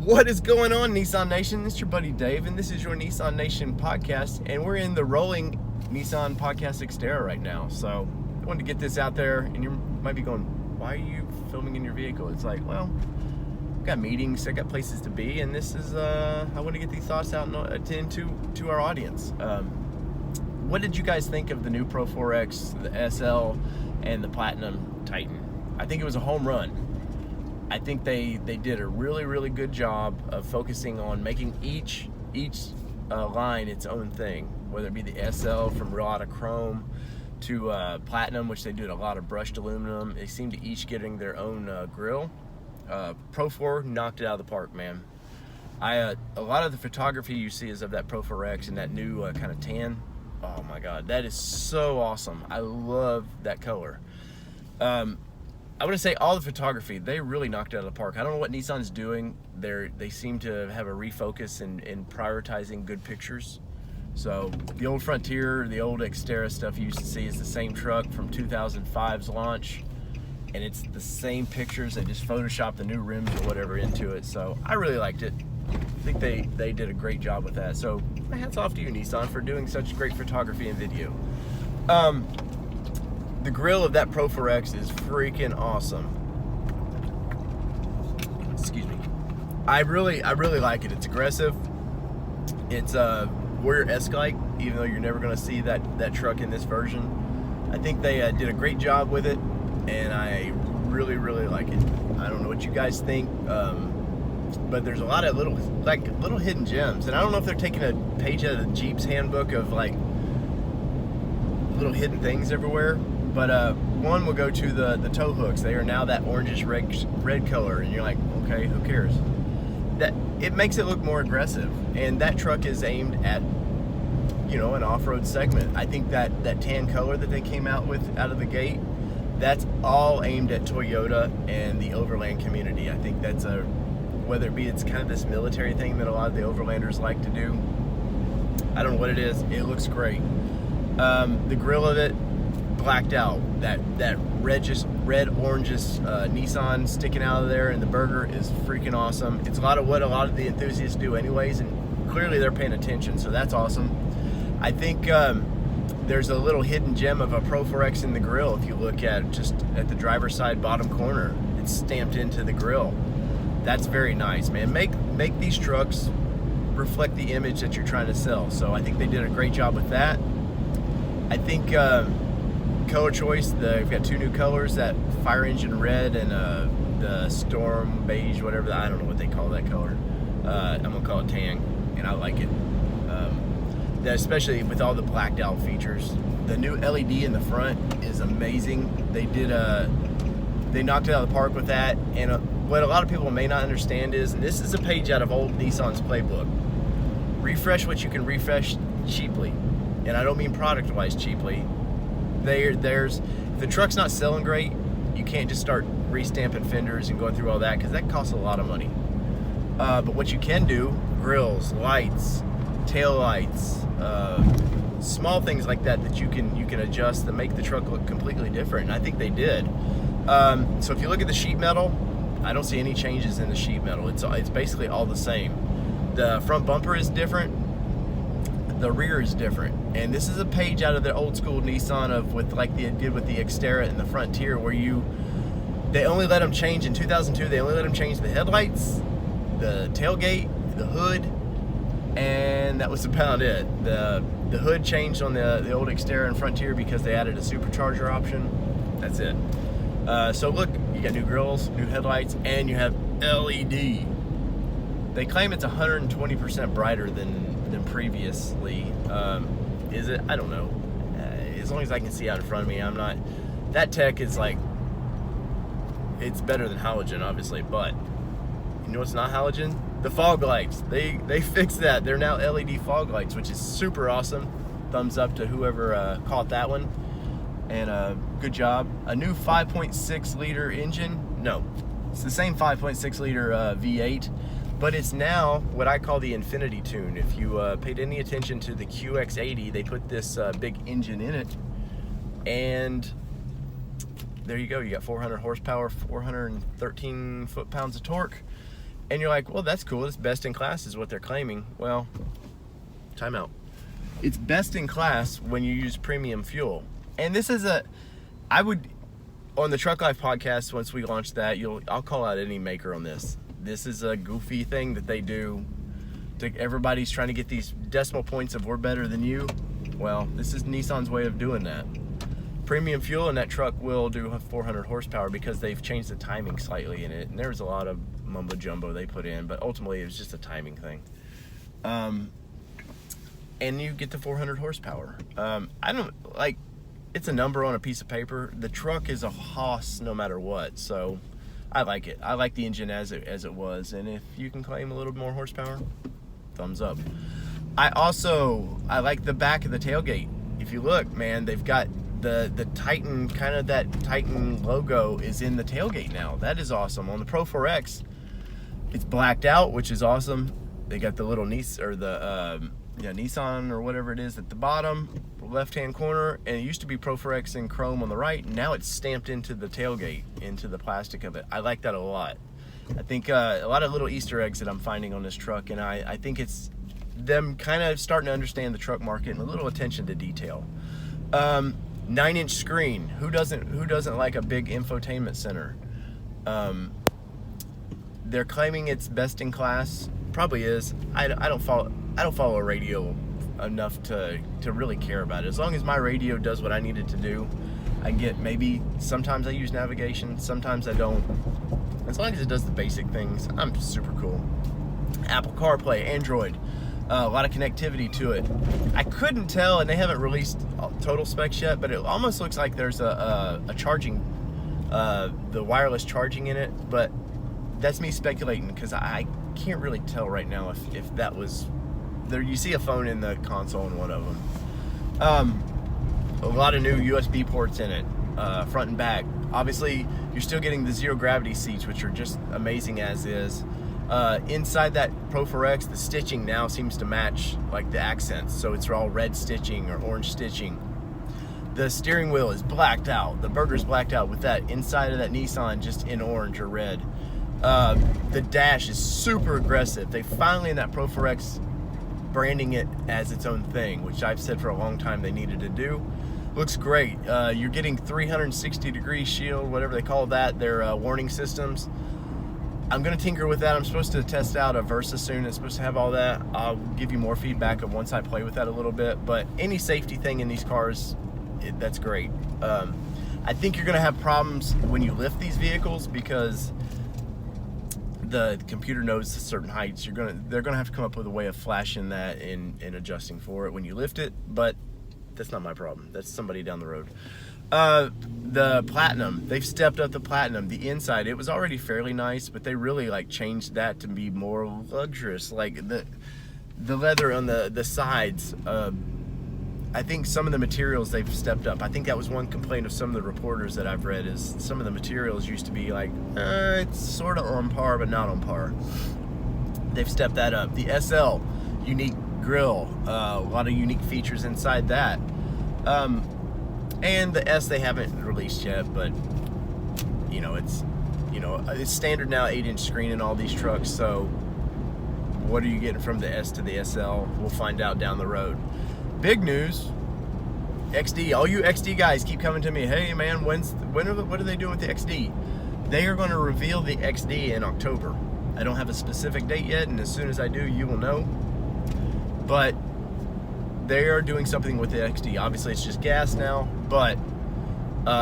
What is going on, Nissan Nation? It's your buddy Dave, and this is your Nissan Nation podcast, and we're in the rolling Nissan podcast Xterra right now. So I wanted to get this out there, and you might be going, why are you filming in your vehicle? It's like, well, I've got meetings, I got places to be, and this is, I want to get these thoughts out to our audience. What did you guys think of the new Pro 4X, the SL, and the Platinum Titan? I think it was a home run. I think they did a really good job of focusing on making each line its own thing, whether it be the SL from real out of chrome to Platinum, which they did a lot of brushed aluminum. They seem to each getting their own grill. Pro 4 knocked it out of the park, man. A lot of the photography you see is of that Pro 4X and that new kind of tan. Oh my God, that is so awesome. I love that color. I want to say all the photography, they really knocked it out of the park. I don't know what Nissan's doing. They seem to have a refocus in prioritizing good pictures. So the old Frontier, the old Xterra stuff you used to see is the same truck from 2005's launch, and it's the same pictures. They just photoshopped the new rims or whatever into it. So I really liked it. I think they did a great job with that. So my hats off to you, Nissan, for doing such great photography and video. The grill of that Pro 4X is freaking awesome. Excuse me. I really like it. It's aggressive. It's Warrior-esque-like, even though you're never going to see that truck in this version. I think they did a great job with it, and I really like it. I don't know what you guys think, but there's a lot of little hidden gems, and I don't know if they're taking a page out of the Jeep's handbook of like little hidden things everywhere. But one will go to the tow hooks. They are now that orangish red color, and you're like, okay, who cares? That it makes it look more aggressive, and that truck is aimed at, an off-road segment. I think that tan color that they came out with out of the gate, that's all aimed at Toyota and the overland community. I think that's whether it be it's kind of this military thing that a lot of the overlanders like to do. I don't know what it is. It looks great. The grill of it, blacked out. That red oranges Nissan sticking out of there, and the burger is freaking awesome. It's what a lot of the enthusiasts do anyways, and clearly they're paying attention, so that's awesome. I think there's a little hidden gem of a Pro 4X in the grill. If you look at just at the driver's side bottom corner, it's stamped into the grill. That's very nice, man. Make these trucks reflect the image that you're trying to sell. So I think they did a great job with that. I think color choice, we've got two new colors, that fire engine red and the storm beige, whatever, I don't know what they call that color. I'm gonna call it tan, and I like it. Especially with all the blacked out features. The new LED in the front is amazing. They knocked it out of the park with that. And what a lot of people may not understand is, and this is a page out of old Nissan's playbook, refresh what you can refresh cheaply. And I don't mean product-wise cheaply. If the truck's not selling great, you can't just start restamping fenders and going through all that, because that costs a lot of money. But what you can do, grills, lights, tail lights, small things like that you can adjust to make the truck look completely different, and I think they did. So if you look at the sheet metal, I don't see any changes in the sheet metal. It's basically all the same. The front bumper is different. The rear is different, and this is a page out of the old school Nissan with like they did with the Xterra and the Frontier, where they only let them change in 2002. They only let them change the headlights, the tailgate, the hood, and that was about it. The hood changed on the old Xterra and Frontier because they added a supercharger option. That's it. So look, you got new grills, new headlights, and you have LED. They claim it's 120% brighter than previously. Is it? I don't know. As long as I can see out in front of me, I'm not. That tech is like, it's better than halogen, obviously, but you know what's not halogen? The fog lights. They fixed that. They're now LED fog lights, which is super awesome. Thumbs up to whoever caught that one. And good job. A new 5.6 liter engine. No, it's the same 5.6 liter V8. But it's now what I call the infinity tune. If you paid any attention to the QX80, they put this big engine in it, and there you go. You got 400 horsepower, 413 foot-pounds of torque, And you're like, well, that's cool. It's best in class is what they're claiming. Well, time out. It's best in class when you use premium fuel. And this is on the Truck Life podcast, once we launch that, I'll call out any maker on this. This is a goofy thing that they do. Everybody's trying to get these decimal points of we're better than you. Well, this is Nissan's way of doing that. Premium fuel in that truck will do 400 horsepower because they've changed the timing slightly in it. And there's a lot of mumbo jumbo they put in, but ultimately it was just a timing thing. And you get the 400 horsepower. It's a number on a piece of paper. The truck is a hoss no matter what, so I like it. I like the engine as it was, and if you can claim a little more horsepower, thumbs up. I like the back of the tailgate. If you look, man, they've got the Titan, kind of that Titan logo is in the tailgate now. That is awesome. On the Pro 4X, it's blacked out, which is awesome. They got the little Nissan or whatever it is at the bottom left-hand corner, and it used to be Pro 4X in chrome on the right. Now it's stamped into the tailgate, into the plastic of it. I like that a lot. I think a lot of little Easter eggs that I'm finding on this truck, and I think it's them kind of starting to understand the truck market and a little attention to detail. 9-inch screen. Who doesn't like a big infotainment center? They're claiming it's best in class. Probably is. I don't follow radio enough to really care about it. As long as my radio does what I need it to do, I get, maybe sometimes I use navigation, sometimes I don't. As long as it does the basic things, I'm super cool. Apple CarPlay, Android, a lot of connectivity to it. I couldn't tell, and they haven't released total specs yet, but it almost looks like there's a charging, the wireless charging in it, but that's me speculating because I can't really tell right now if that was there. You see a phone in the console in one of them. A lot of new USB ports in it, front and back. Obviously, you're still getting the zero gravity seats, which are just amazing as is. Inside that Pro 4X, the stitching now seems to match like the accents, so it's all red stitching or orange stitching. The steering wheel is blacked out. The burger's blacked out with that inside of that Nissan just in orange or red. The dash is super aggressive. They finally, in that Pro 4X, branding it as its own thing, which I've said for a long time they needed to do. Looks great. You're getting 360-degree shield, whatever they call that, their warning systems. I'm going to tinker with that. I'm supposed to test out a Versa soon. It's supposed to have all that. I'll give you more feedback of once I play with that a little bit. But any safety thing in these cars, that's great. I think you're going to have problems when you lift these vehicles because the computer knows certain heights. They're gonna have to come up with a way of flashing that and adjusting for it when you lift it, but that's not my problem. That's somebody down the road. The Platinum, they've stepped up the Platinum. The inside, it was already fairly nice, but they really like changed that to be more luxurious. Like the leather on the sides. I think some of the materials they've stepped up. I think that was one complaint of some of the reporters that I've read, is some of the materials used to be like, it's sort of on par, but not on par. They've stepped that up. The SL, unique grille, a lot of unique features inside that. And the S they haven't released yet, but it's standard now, 8-inch screen in all these trucks. So what are you getting from the S to the SL? We'll find out down the road. Big news, XD. All you XD guys keep coming to me, hey man, what are they doing with the XD? They are going to reveal the XD in October. I don't have a specific date yet, and as soon as I do, you will know. But they are doing something with the XD. Obviously, it's just gas now, but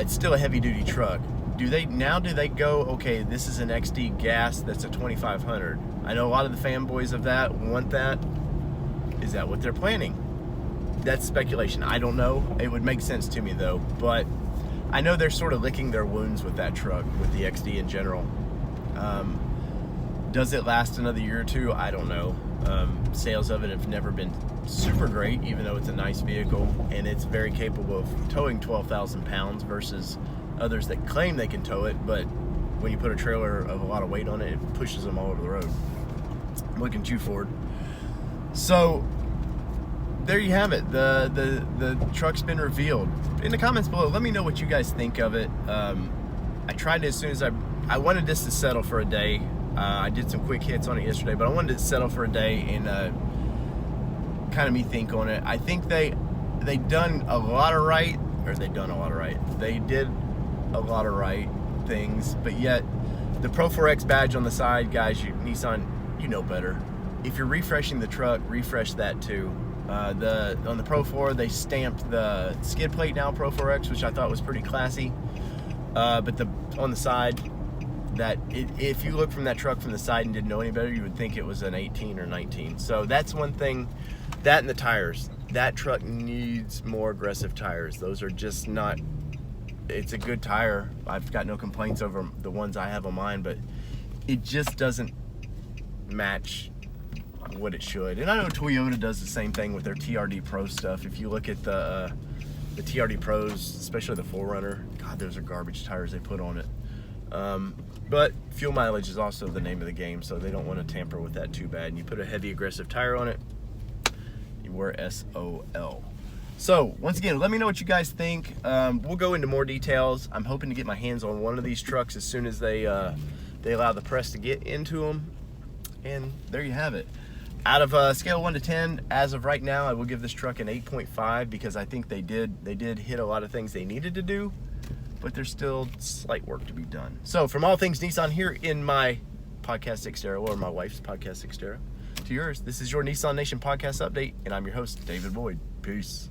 it's still a heavy-duty truck. Do they go, okay, this is an XD gas that's a 2500? I know a lot of the fanboys of that want that. Is that what they're planning? That's speculation. I don't know. It would make sense to me though, but I know they're sort of licking their wounds with that truck, with the XD in general. Does it last another year or two? I don't know. Sales of it have never been super great, even though it's a nice vehicle and it's very capable of towing 12,000 pounds versus others that claim they can tow it, but when you put a trailer of a lot of weight on it, it pushes them all over the road. Look at you, Ford. So there you have it. The truck's been revealed. In the comments below, let me know what you guys think of it. I tried to, as soon as I wanted this to settle for a day. I did some quick hits on it yesterday, but I wanted to settle for a day and kind of me think on it. I think they done a lot of right, or they done a lot of right. They did a lot of right things, but yet the Pro 4X badge on the side, guys, Nissan, you know better. If you're refreshing the truck, refresh that too. On the Pro 4, they stamped the skid plate now Pro 4X, which I thought was pretty classy. But on the side, if you look from that truck from the side and didn't know any better, you would think it was an 18 or 19. So that's one thing. That and the tires. That truck needs more aggressive tires. Those are just not. It's a good tire. I've got no complaints over the ones I have on mine, but it just doesn't match what it should. And I know Toyota does the same thing with their TRD Pro stuff. If you look at the TRD Pros, especially the 4Runner, God, those are garbage tires they put on it. But fuel mileage is also the name of the game, so they don't want to tamper with that too bad. And you put a heavy aggressive tire on it, you wear SOL. So once again, let me know what you guys think. We'll go into more details. I'm hoping to get my hands on one of these trucks as soon as they allow the press to get into them. And there you have it. Out of a scale of 1 to 10, as of right now, I will give this truck an 8.5 because I think they did hit a lot of things they needed to do, but there's still slight work to be done. So from all things Nissan here in my podcast Xterra, or my wife's podcast Xterra, to yours, this is your Nissan Nation podcast update, and I'm your host, David Boyd. Peace.